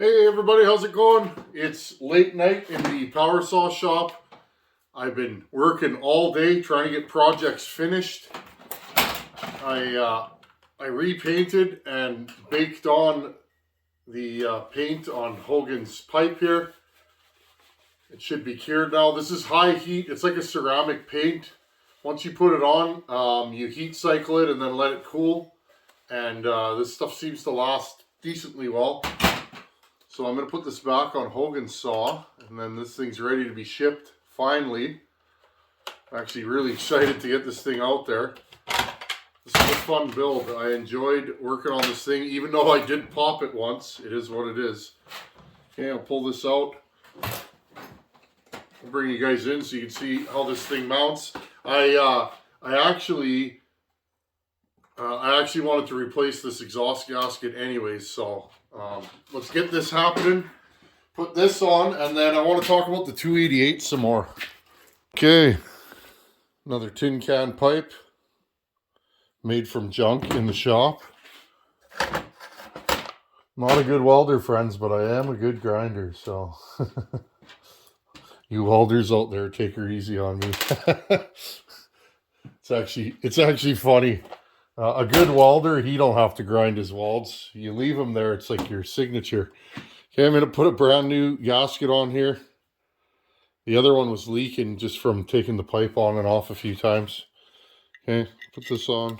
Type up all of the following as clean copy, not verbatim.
Hey everybody, how's it going? It's late night in the power saw shop. I've been working all day trying to get projects finished. I repainted and baked on the paint on Hogan's pipe here. It should be cured now. This is high heat. It's like a ceramic paint. Once you put it on, you heat cycle it and then let it cool. And this stuff seems to last decently well. So I'm going to put this back on Hogan's saw, and then this thing's ready to be shipped, finally. I'm actually really excited to get this thing out there. This is a fun build. I enjoyed working on this thing, even though I did pop it once. It is what it is. Okay, I'll pull this out. I'll bring you guys in so you can see how this thing mounts. I actually wanted to replace this exhaust gasket anyways, so let's get this happening. Put this on, and then I want to talk about the 288 some more. Okay, another tin can pipe made from junk in the shop. Not a good welder, friends, but I am a good grinder, so you welders out there, take her easy on me. It's actually funny. A good welder, he don't have to grind his welds. You leave them there, it's like your signature. Okay, I'm going to put a brand new gasket on here. The other one was leaking just from taking the pipe on and off a few times. Okay, put this on.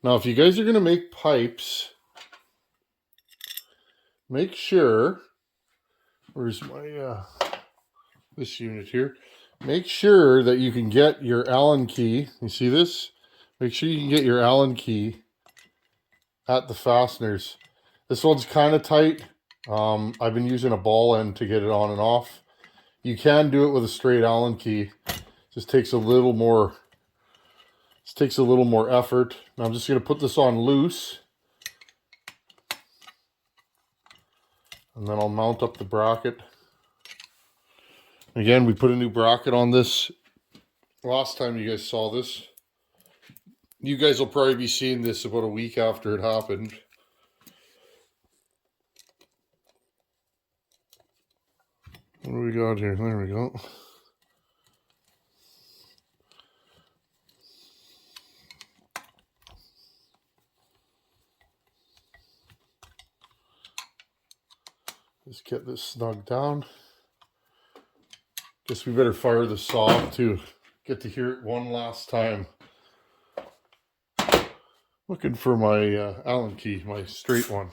Now, if you guys are going to make pipes, make sure, where's my, this unit here? Make sure that you can get your Allen key. You see this? Make sure you can get your Allen key at the fasteners. This one's kind of tight. I've been using a ball end to get it on and off. You can do it with a straight Allen key. Just takes a little more. This takes a little more effort. Now I'm just going to put this on loose, and then I'll mount up the bracket. Again, we put a new bracket on this. Last time you guys saw this. You guys will probably be seeing this about a week after it happened. What do we got here? There we go. Just get this snug down. Guess we better fire the saw up to get to hear it one last time. Looking for my Allen key, my straight one.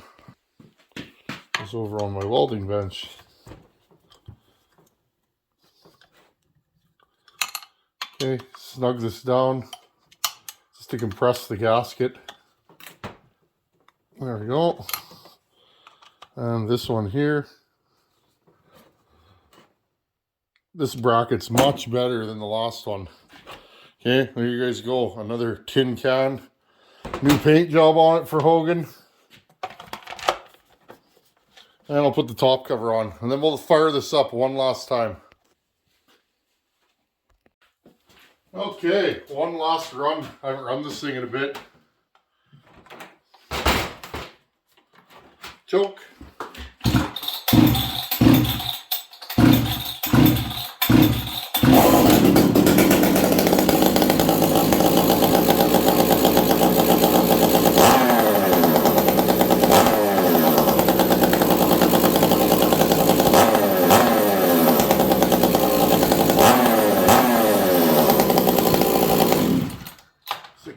It's over on my welding bench. Okay, snug this down just to compress the gasket. There we go. And this one here. This bracket's much better than the last one. Okay, there you guys go. Another tin can. New paint job on it for Hogan. And I'll put the top cover on. And then we'll fire this up one last time. Okay, one last run. I haven't run this thing in a bit. Choke.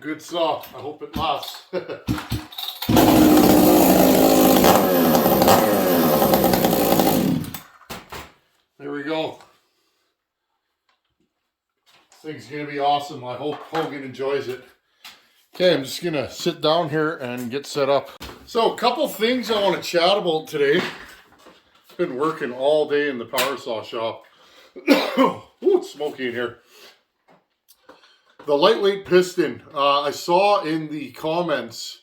Good saw. I hope it lasts. There we go. This thing's going to be awesome. I hope Hogan enjoys it. Okay, I'm just going to sit down here and get set up. So, a couple things I want to chat about today. Been working all day in the power saw shop. Ooh, it's smoky in here. The lightweight piston, I saw in the comments,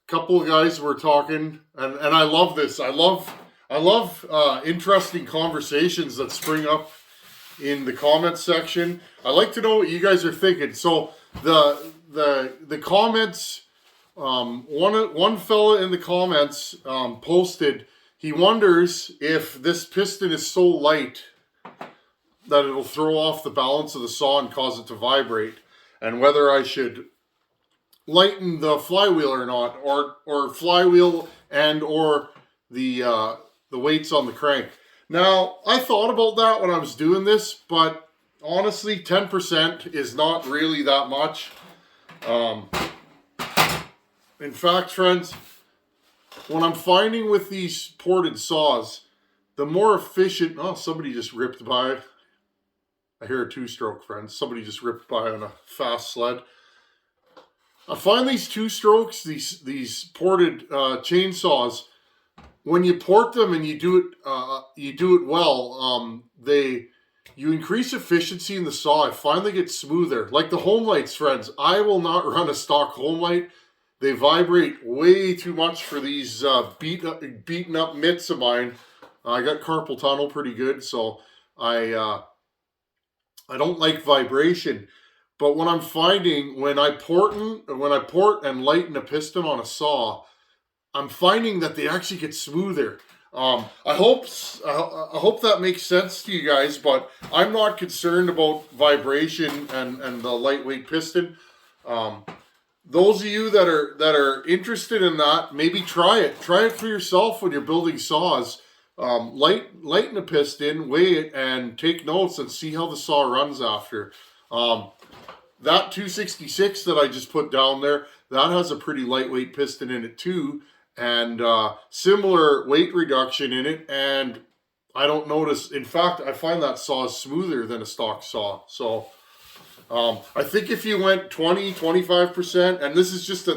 a couple of guys were talking, and I love this. I love interesting conversations that spring up in the comments section. I like to know what you guys are thinking. So the comments, one fella in the comments posted, he wonders if this piston is so light that it'll throw off the balance of the saw and cause it to vibrate, and whether I should lighten the flywheel or not, or flywheel and or the weights on the crank. Now, I thought about that when I was doing this, but honestly, 10% is not really that much. In fact, friends, what I'm finding with these ported saws, the more efficient... Oh, somebody just ripped by. I hear a two-stroke, friends. Somebody just ripped by on a fast sled. I find these two-strokes, these ported chainsaws, when you port them and you do it well, you increase efficiency in the saw. I find they get smoother. Like the home lights, friends. I will not run a stock home light. They vibrate way too much for these beaten up mitts of mine. I got carpal tunnel pretty good, so I don't like vibration. But what I'm finding when I port and lighten a piston on a saw, I'm finding that they actually get smoother. I hope that makes sense to you guys, but I'm not concerned about vibration and the lightweight piston. Those of you that are interested in that, maybe try it. Try it for yourself when you're building saws. Lighten a piston, weigh it, and take notes and see how the saw runs after. That 266 that I just put down there, that has a pretty lightweight piston in it too, and similar weight reduction in it, and I don't notice... In fact, I find that saw is smoother than a stock saw. So I think if you went 20-25%, and this is just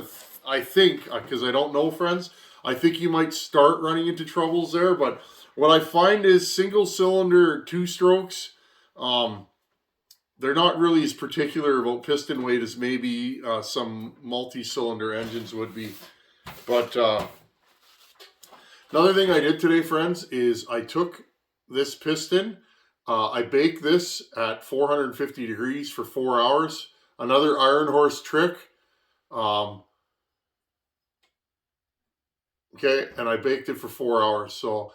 I think, because I don't know, friends, I think you might start running into troubles there. But what I find is single cylinder two strokes, they're not really as particular about piston weight as maybe some multi-cylinder engines would be. But another thing I did today, friends, is I took this piston, I baked this at 450 degrees for 4 hours. Another iron horse trick. Okay, and I baked it for 4 hours. So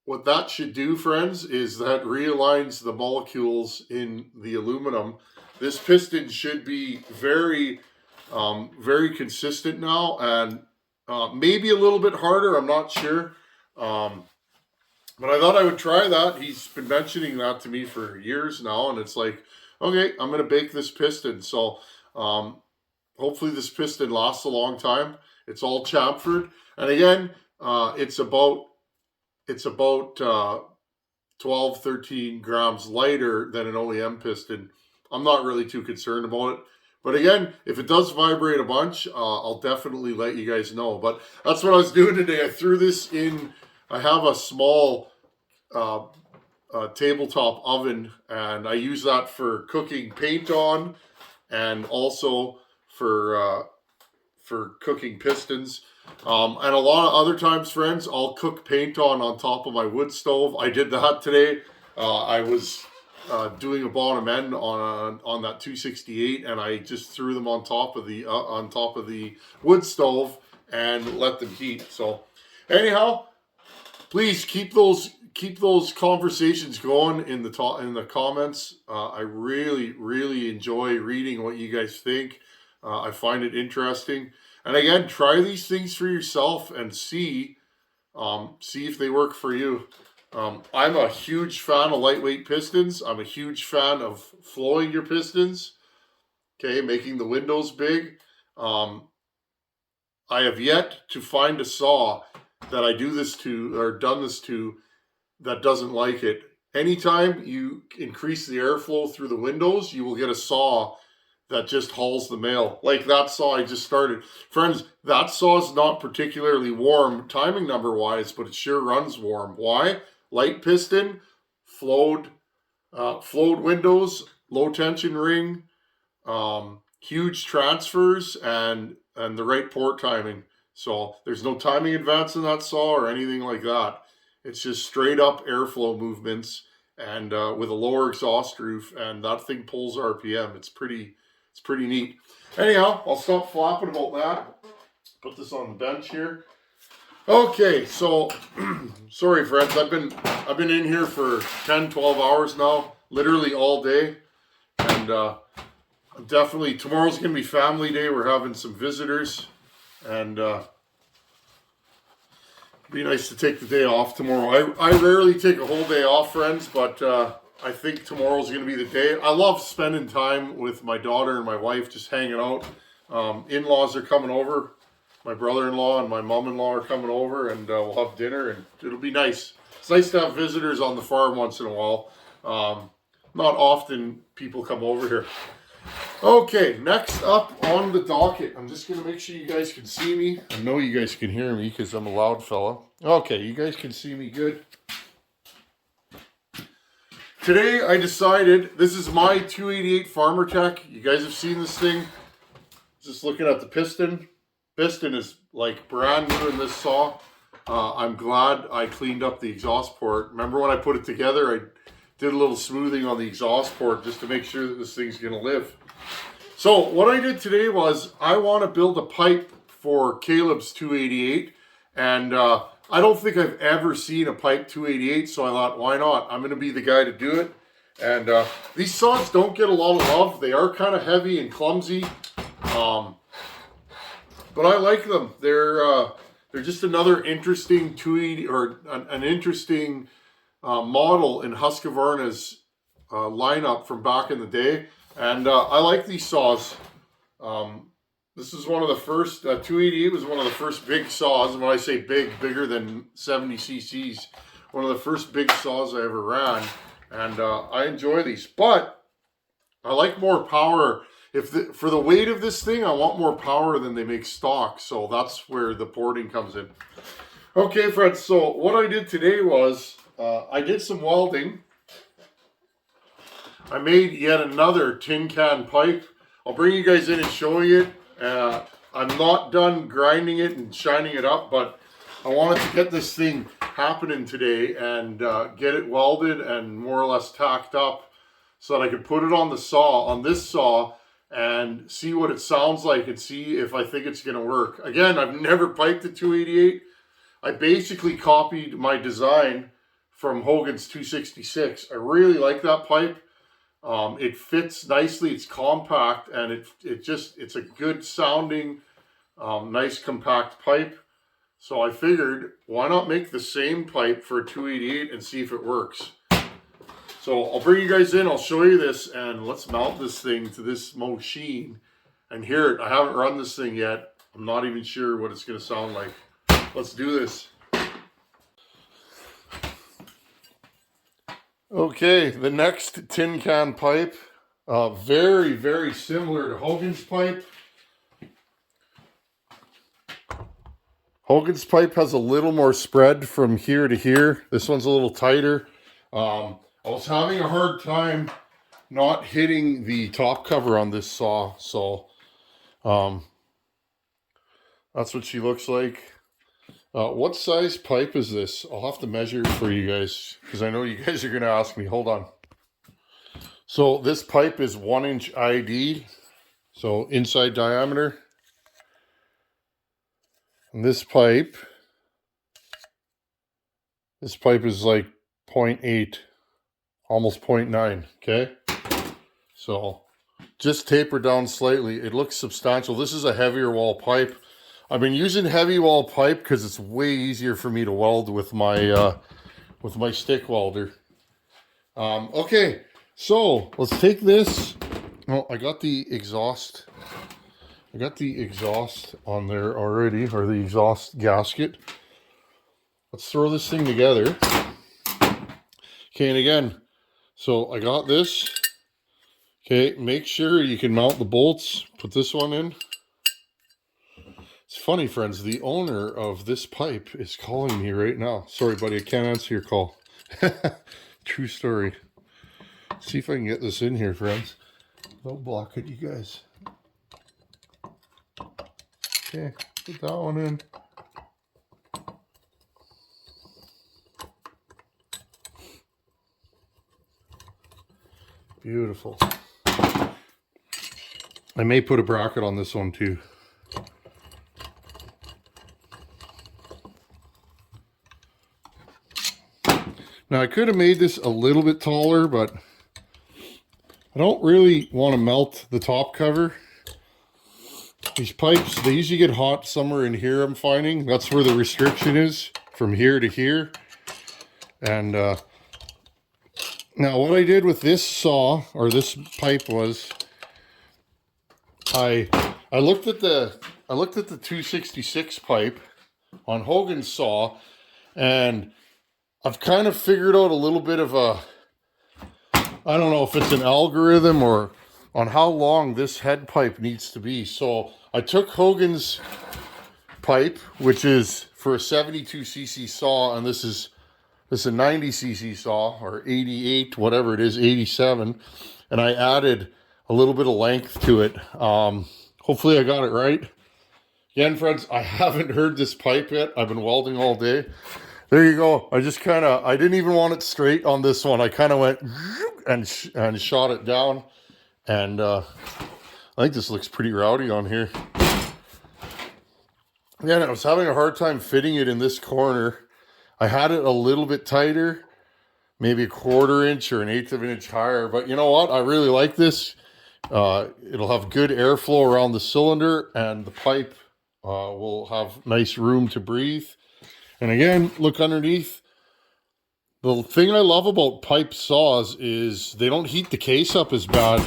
what that should do, friends, is that realigns the molecules in the aluminum. This piston should be very consistent now, and maybe a little bit harder. I'm not sure. But I thought I would try that. He's been mentioning that to me for years now, and it's like, okay, I'm going to bake this piston. So hopefully this piston lasts a long time. It's all chamfered, and again, it's about 12, 13 grams lighter than an OEM piston. I'm not really too concerned about it. But again, if it does vibrate a bunch, I'll definitely let you guys know. But that's what I was doing today. I threw this in. I have a small tabletop oven, and I use that for cooking paint on, and also for cooking pistons. And a lot of other times, friends, I'll cook paint on top of my wood stove. I did that today. I was doing a bottom end on that 268, and I just threw them on top of the wood stove and let them heat. So anyhow, please keep those conversations going in the comments. I really enjoy reading what you guys think. I find it interesting. And again, try these things for yourself and see if they work for you. I'm a huge fan of lightweight pistons. I'm a huge fan of flowing your pistons. Okay, making the windows big. I have yet to find a saw that I do this to or done this to that doesn't like it. Anytime you increase the airflow through the windows, you will get a saw that just hauls the mail. Like that saw I just started. Friends, that saw is not particularly warm timing number wise, but it sure runs warm. Why? Light piston, flowed windows, low tension ring, huge transfers, and the right port timing. So there's no timing advance in that saw or anything like that. It's just straight up airflow movements, and with a lower exhaust roof, and that thing pulls RPM. It's pretty neat. Anyhow, I'll stop flopping about that. Put this on the bench here. Okay, so sorry friends, I've been in here for 10, 12 hours now, literally all day, and definitely tomorrow's gonna be family day. We're having some visitors, and be nice to take the day off tomorrow. I rarely take a whole day off, friends, but I think tomorrow's gonna be the day. I love spending time with my daughter and my wife, just hanging out. In-laws are coming over. My brother-in-law and my mom-in-law are coming over, and we'll have dinner, and it'll be nice. It's nice to have visitors on the farm once in a while. Not often people come over here. Okay, next up on the docket, I'm just going to make sure you guys can see me. I know you guys can hear me because I'm a loud fella. Okay, you guys can see me good. Today I decided, this is my 288 Farmer Tech. You guys have seen this thing. Just looking at the piston. Piston is like brand new in this saw. I'm glad I cleaned up the exhaust port. Remember when I put it together, I did a little smoothing on the exhaust port just to make sure that this thing's gonna live. So what I did today was I want to build a pipe for Caleb's 288, and I don't think I've ever seen a pipe 288, so I thought, why not? I'm gonna be the guy to do it. And these saws don't get a lot of love. They are kind of heavy and clumsy. But I like them. They're just another interesting 280 or an interesting model in Husqvarna's lineup from back in the day, and I like these saws. This is one of the first 288 was one of the first big saws, and when I say big, bigger than 70 cc's, one of the first big saws I ever ran, and I enjoy these. But I like more power. For the weight of this thing, I want more power than they make stock, so that's where the porting comes in. Okay, friends, so what I did today was, I did some welding. I made yet another tin can pipe. I'll bring you guys in and show you it. I'm not done grinding it and shining it up, but I wanted to get this thing happening today and get it welded and more or less tacked up so that I could put it on the saw, on this saw, and see what it sounds like and see if I think it's going to work. Again, I've never piped a 288. I basically copied my design from Hogan's 266. I really like that pipe. It fits nicely, it's compact, and it's a good sounding, nice compact pipe. So I figured, why not make the same pipe for a 288 and see if it works. So I'll bring you guys in, I'll show you this, and let's mount this thing to this machine and hear it. I haven't run this thing yet. I'm not even sure what it's going to sound like. Let's do this. Okay, the next tin can pipe, very, very similar to Hogan's pipe. Hogan's pipe has a little more spread from here to here. This one's a little tighter. I was having a hard time not hitting the top cover on this saw, so that's what she looks like. What size pipe is this? I'll have to measure it for you guys because I know you guys are going to ask me. Hold on. So this pipe is 1 inch ID, so inside diameter. And this pipe is like 0.8, almost 0.9, okay? So just taper down slightly. It looks substantial. This is a heavier wall pipe. I've been using heavy wall pipe because it's way easier for me to weld with my stick welder. Okay, so let's take this. Oh, I got the exhaust. I got the exhaust on there already, or the exhaust gasket. Let's throw this thing together. Okay, and again, so I got this. Okay, make sure you can mount the bolts. Put this one in. It's funny, friends, the owner of this pipe is calling me right now. Sorry, buddy, I can't answer your call. True story. See if I can get this in here, friends. Don't block it, you guys. Okay, put that one in. Beautiful. I may put a bracket on this one too. Now I could have made this a little bit taller, but I don't really want to melt the top cover. These pipes, they usually get hot somewhere in here, I'm finding. That's where the restriction is, from here to here. And now what I did with this saw, or this pipe, was I looked at the 266 pipe on Hogan's saw, and I've kind of figured out a little bit of a, I don't know if it's an algorithm or on how long this head pipe needs to be. So I took Hogan's pipe, which is for a 72cc saw, and this is a 90cc saw, or 88, whatever it is, 87, and I added a little bit of length to it. Hopefully I got it right. Again, friends, I haven't heard this pipe yet. I've been welding all day. There you go. I just kind of, I didn't even want it straight on this one. I kind of went and shot it down. And I think this looks pretty rowdy on here. Yeah, I was having a hard time fitting it in this corner. I had it a little bit tighter, maybe a 1/4 inch or 1/8 of an inch higher. But you know what? I really like this. It'll have good airflow around the cylinder, and the pipe will have nice room to breathe. And again, look underneath. The thing I love about pipe saws is they don't heat the case up as bad,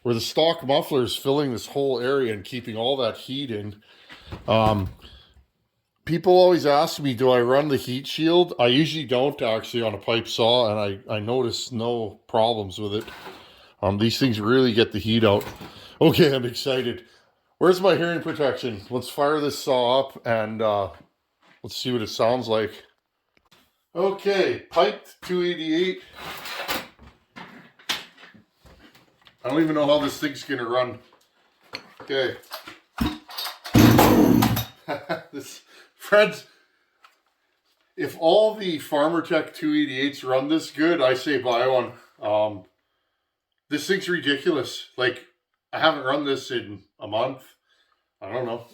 where the stock muffler is filling this whole area and keeping all that heat in. People always ask me, do I run the heat shield? I usually don't, actually, on a pipe saw, and I notice no problems with it. These things really get the heat out. Okay, I'm excited. Where's my hearing protection? Let's fire this saw up and let's see what it sounds like. Okay, piped 288. I don't even know how this thing's gonna run. Okay. Friends, if all the Farmertech 288s run this good, I say buy one. This thing's ridiculous. Like, I haven't run this in a month. I don't know.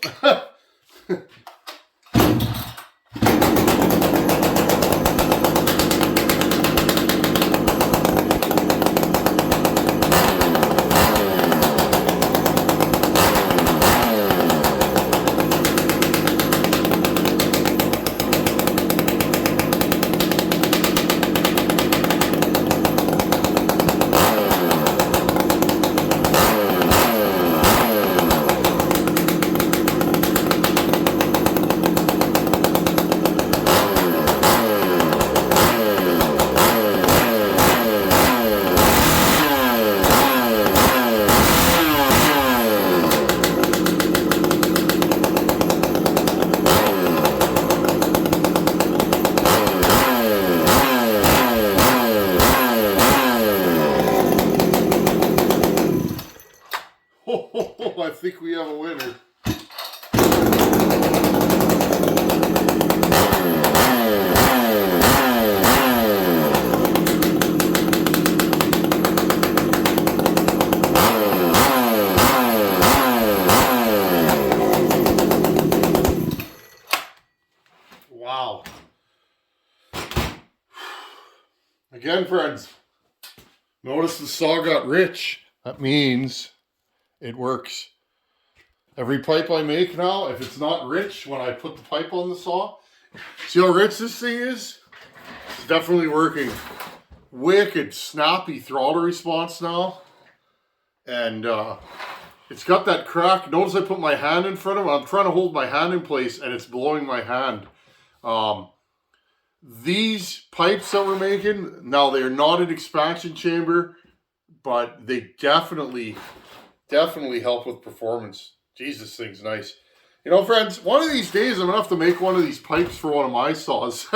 I think we have a winner. Wow. Again, friends, notice the saw got rich. That means it works. Every pipe I make now, if it's not rich when I put the pipe on the saw, see how rich this thing is? It's definitely working. Wicked snappy throttle response now. And it's got that crack. Notice I put my hand in front of it. I'm trying to hold my hand in place and it's blowing my hand. These pipes that we're making, now they're not an expansion chamber, but they definitely help with performance. Jeez, this thing's nice. You know, friends, one of these days I'm going to have to make one of these pipes for one of my saws.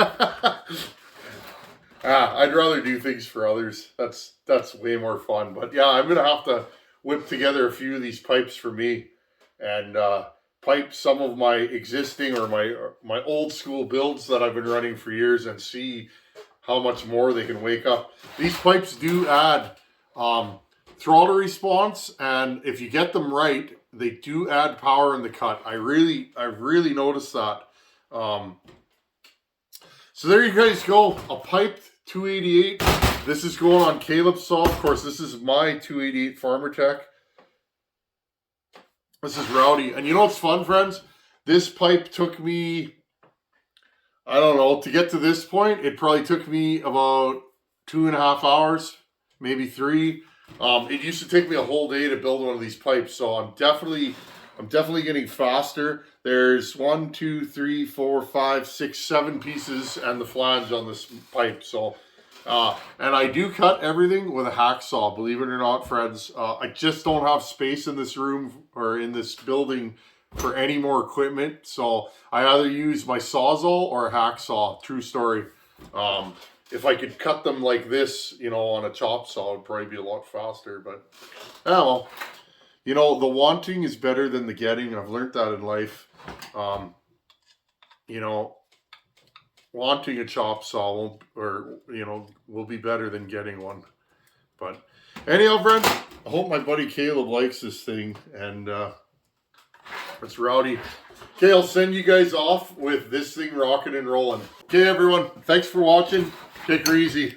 I'd rather do things for others. That's way more fun. But yeah, I'm going to have to whip together a few of these pipes for me and pipe some of my existing or my old school builds that I've been running for years and see how much more they can wake up. These pipes do add throttle response, and if you get them right, they do add power in the cut. I've really noticed that. So there you guys go, a piped 288. This is going on Caleb's saw. Of course, this is my 288 Farmer Tech. This is Rowdy. And you know what's fun, friends? This pipe took me, I don't know, to get to this point, it probably took me about 2.5 hours, maybe 3. It used to take me a whole day to build one of these pipes, so I'm definitely getting faster. There's 1, 2, 3, 4, 5, 6, 7 pieces and the flange on this pipe. So, and I do cut everything with a hacksaw, believe it or not, friends. I just don't have space in this room or in this building for any more equipment. So I either use my Sawzall or a hacksaw, true story. If I could cut them like this, you know, on a chop saw, it would probably be a lot faster. But, well, you know, the wanting is better than the getting. I've learned that in life. You know, wanting a chop saw won't, or, you know, will be better than getting one. But anyhow, friends, I hope my buddy Caleb likes this thing. And it's Rowdy. Okay, I'll send you guys off with this thing rocking and rolling. Okay, everyone, thanks for watching. Take her easy.